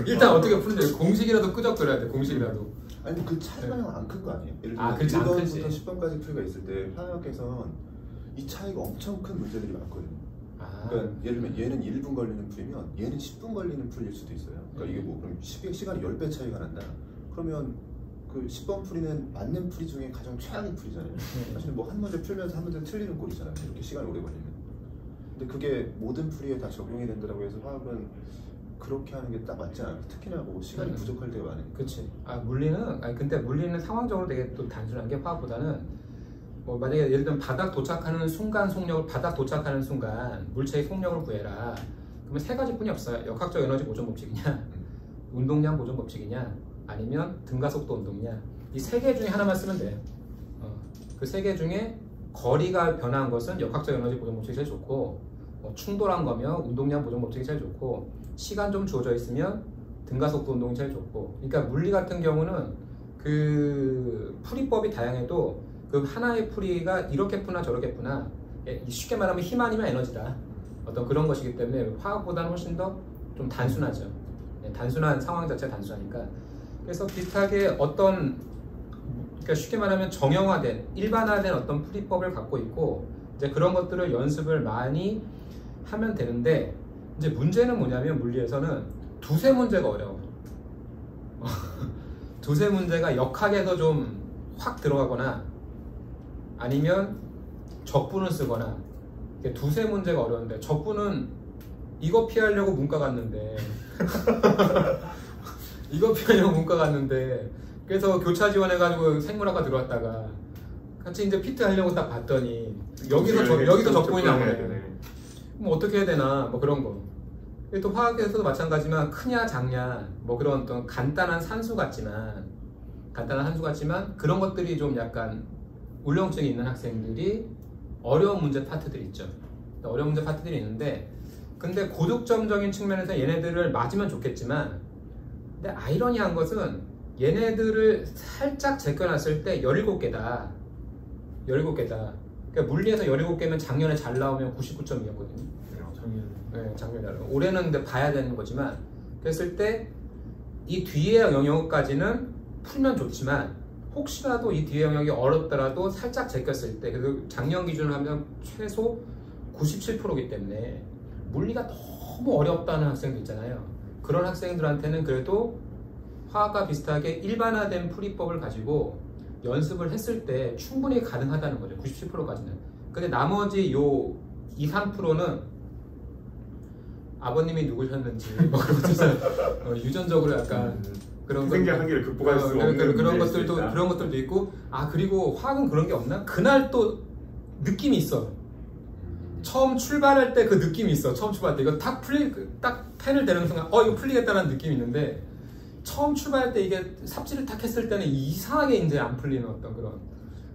일단 어떻게 푸는지 공식이라도 끄적거려야 돼. 공식이라도.
아니 그 차이가 안 큰 거 아니에요? 예를 들면
그렇지, 안
1번부터 10번까지 풀이가 있을 때 화학에선 이 차이가 엄청 큰 문제들이 많거든요. 그러니까 예를 들면 얘는 1분 걸리는 풀이면 얘는 10분 걸리는 풀일 수도 있어요. 그러니까 이게 뭐 그럼 시간이 10배 차이가 난다. 그러면 그 10번 풀이는 맞는 풀이 중에 가장 최악의 풀이잖아요. 사실 뭐 한 문제 풀면서 한 문제 틀리는 꼴이잖아요. 이렇게 시간이 오래 걸리면. 근데 그게 모든 풀이에 다 적용이 된다고 해서 화학은 그렇게 하는 게 딱 맞지 않아요. 특히나 뭐 시간이 부족할 때가 많으니까.
그렇지. 근데 물리는 상황적으로 되게 또 단순한 게, 화학보다는 뭐 만약에 예를 들면 바닥 도착하는 순간 물체의 속력을 구해라. 그러면 세 가지뿐이 없어요. 역학적 에너지 보존 법칙이냐, 운동량 보존 법칙이냐, 아니면 등가속도 운동량. 이 세 개 중에 하나만 쓰면 돼요. 그 세 개 중에 거리가 변한 것은 역학적 에너지 보존 법칙이 제일 좋고, 충돌한 거면 운동량 보존 법칙이 제일 좋고, 시간 좀 주어져 있으면 등가속도 운동이 제일 좋고. 그러니까 물리 같은 경우는 그 풀이법이 다양해도 그 하나의 풀이가 이렇게 푸나 저렇게 푸나, 쉽게 말하면 힘 아니면 에너지다, 어떤 그런 것이기 때문에 화학보다는 훨씬 더 좀 단순하죠. 단순한 상황 자체가 단순하니까. 그래서 비슷하게 그러니까 쉽게 말하면 정형화된, 일반화된 어떤 풀이법을 갖고 있고, 이제 그런 것들을 연습을 많이 하면 되는데, 이제 문제는 뭐냐면 물리에서는 두세 문제가 어려워. 두세 문제가 역학에서 좀 확 들어가거나 아니면 적분을 쓰거나, 두세 문제가 어려운데, 적분은 이거 피하려고 문과 갔는데 그래서 교차 지원해가지고 생물학과 들어왔다가 같이 이제 피트 하려고 딱 봤더니 여기서 적분이 나오네. 그럼 어떻게 해야 되나, 뭐 그런 거. 또 화학에서도 마찬가지지만 크냐 작냐, 뭐 그런 어떤 간단한 산수 같지만 그런 것들이 좀 약간 울렁증이 있는 학생들이 어려운 문제 파트들이 있죠. 어려운 문제 파트들이 있는데, 근데 고득점적인 측면에서 얘네들을 맞으면 좋겠지만, 근데 아이러니한 것은 얘네들을 살짝 제껴놨을 때 17개다. 그러니까 물리에서 17개면 작년에 잘 나오면 99점이었거든요. 작년에 잘 나오면. 올해는 근데 봐야 되는 거지만, 그랬을 때 이 뒤에 영역까지는 풀면 좋지만, 혹시라도 이 뒤에 영역이 어렵더라도 살짝 제꼈을 때, 그래서 작년 기준으로 하면 최소 97%이기 때문에 물리가 너무 어렵다는 학생들 있잖아요. 그런 학생들한테는 그래도 화학과 비슷하게 일반화된 풀이법을 가지고 연습을 했을 때 충분히 가능하다는 거죠. 97%까지는. 근데 나머지 요 2, 3%는 아버님이 누구셨는지 뭐 그런 것들 유전적으로 약간 그런
생각 한계를 극복할 수 없는
그런 것들도 있고, 그리고 화학은 그런 게 없나? 그날 또 느낌이 있어. 처음 출발할 때 그 느낌이 있어. 처음 출발할 때 이거 딱 펜을 대는 순간 이거 풀리겠다는 느낌이 있는데 처음 출발할 때 이게 삽질을 탁 했을 때는 이상하게 이제 안 풀리는 어떤 그런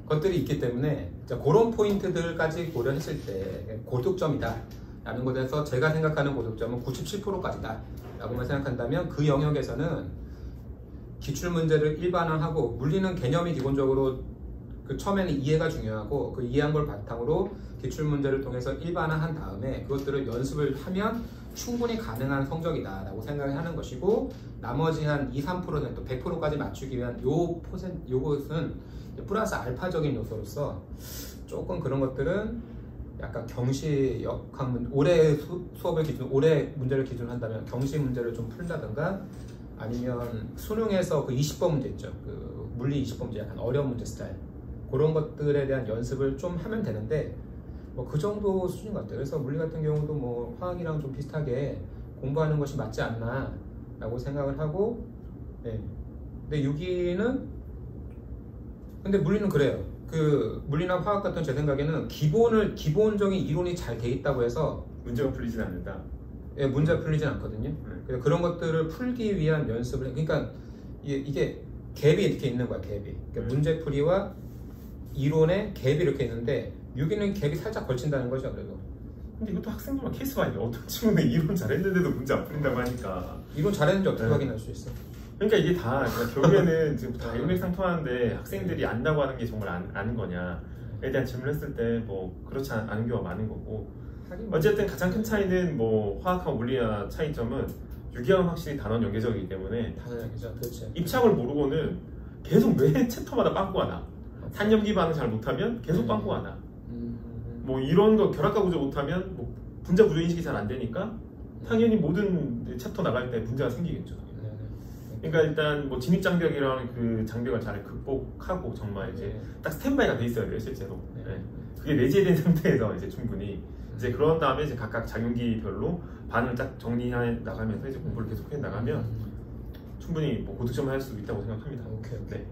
것들이 있기 때문에 그런 포인트들까지 고려했을 때 고득점이다 라는 것에서 제가 생각하는 고득점은 97%까지다 라고만 생각한다면 그 영역에서는 기출문제를 일반화하고 물리는 개념이 기본적으로 그 처음에는 이해가 중요하고 그 이해한 걸 바탕으로 기출문제를 통해서 일반화한 다음에 그것들을 연습을 하면 충분히 가능한 성적이다 라고 생각을 하는 것이고 나머지 한 2, 3%는 또 100%까지 맞추기 위한 요것은 플러스 알파적인 요소로서 조금 그런 것들은 약간 경시 역학문 올해 수업을 기준 올해 문제를 기준으로 한다면 경시 문제를 좀 풀다든가 아니면 수능에서 그 20번 문제 있죠. 그 물리 20번 문제 약간 어려운 문제 스타일 그런 것들에 대한 연습을 좀 하면 되는데 뭐 그 정도 수준 같아요. 그래서 물리 같은 경우도 뭐 화학이랑 좀 비슷하게 공부하는 것이 맞지 않나 라고 생각을 하고 네. 근데 유기는 근데 물리는 그래요. 그 물리나 화학 같은 제 생각에는 기본적인 이론이 잘 돼 있다고 해서
문제가 풀리진 않는다.
예, 문제가 풀리진 않거든요. 그래서 그런 것들을 풀기 위한 연습을 그러니까 이게 갭이 이렇게 있는 거야. 갭이. 그러니까 문제풀이와 이론의 갭이 이렇게 있는데 유기는 갭이 살짝 걸친다는 거죠. 그래도.
근데 이것도 학생들만 케이스가 아니에요. 어떤 친구는 이론 잘했는데도 문제 안 풀린다고 하니까.
이론 잘했는지 어떻게 확인할 수 있어?
그러니까 이게 다 결국에는 지금 다 일맥상통하는데 학생들이 안다고 하는 게 정말 아는 거냐에 대한 질문을 했을 때 뭐 그렇지 않은 경우가 많은 거고 어쨌든 가장 큰 차이는 뭐 화학하고 물리와 차이점은 유기학은 확실히 단원 연계적이기 때문에
당연하죠. 그렇지.
입창을 모르고는 계속 매 챕터마다 빵꾸가 나. 산염기 반응 잘 못하면 계속 빵꾸가 나. 뭐 이런 거 결합과 구조 못하면 뭐 분자 구조 인식이 잘 안 되니까 당연히 모든 챕터 나갈 때 문제가 생기겠죠. 그러니까 일단 뭐 진입장벽이라는 그 장벽을 잘 극복하고 정말 이제 딱 스탠바이가 돼 있어야 돼요 실제로. 네. 그게 내재된 상태에서 이제 충분히 이제 그런 다음에 이제 각각 작용기별로 반응을 딱 정리해 나가면서 이제 공부를 계속해 나가면 충분히 뭐 고득점을 할 수 있다고 생각합니다.
오케이.
네.